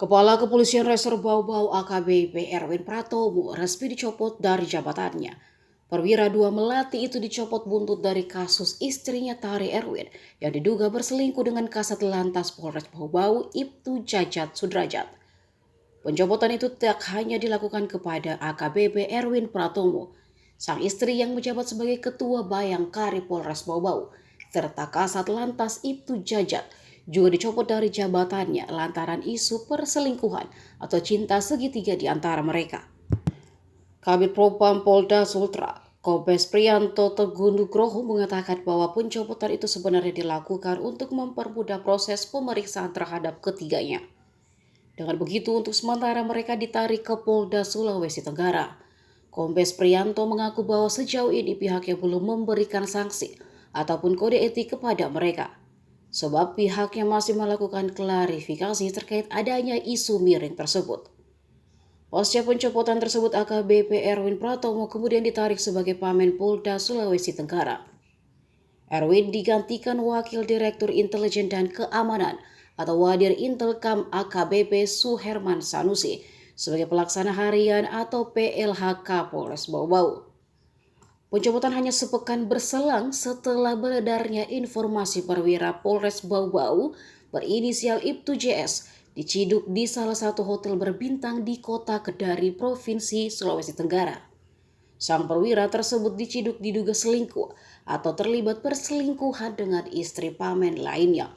Kepala Kepolisian Resor Bau-Bau AKBP Erwin Pratomo resmi dicopot dari jabatannya. Perwira 2 Melati itu dicopot buntut dari kasus istrinya Tari Erwin yang diduga berselingkuh dengan Kasat Lantas Polres Bau-Bau Ibtu Jajat Sudrajat. Pencopotan itu tidak hanya dilakukan kepada AKBP Erwin Pratomo, sang istri yang menjabat sebagai Ketua Bayangkari Polres Bau-Bau, serta Kasat Lantas Ibtu Jajat juga dicopot dari jabatannya lantaran isu perselingkuhan atau cinta segitiga di antara mereka. Kabid Propam Polda Sultra, Kombes Priyanto Teguh Nugroho mengatakan bahwa pencopotan itu sebenarnya dilakukan untuk mempermudah proses pemeriksaan terhadap ketiganya. Dengan begitu, untuk sementara mereka ditarik ke Polda Sulawesi Tenggara. Kombes Priyanto mengaku bahwa sejauh ini pihaknya belum memberikan sanksi ataupun kode etik kepada mereka, sebab pihaknya masih melakukan klarifikasi terkait adanya isu miring tersebut. Pasca pencopotan tersebut, AKBP Erwin Pratomo kemudian ditarik sebagai Pamen Polda Sulawesi Tenggara. Erwin digantikan Wakil Direktur Intelijen dan Keamanan atau Wadir Intelkam AKBP Suherman Sanusi sebagai pelaksana harian atau PLHK Polres Bau-Bau. Pencopotan hanya sepekan berselang setelah beredarnya informasi perwira Polres Bau-Bau berinisial Ibtu JS diciduk di salah satu hotel berbintang di kota Kedari, Provinsi Sulawesi Tenggara. Sang perwira tersebut diciduk diduga selingkuh atau terlibat perselingkuhan dengan istri Pamen lainnya.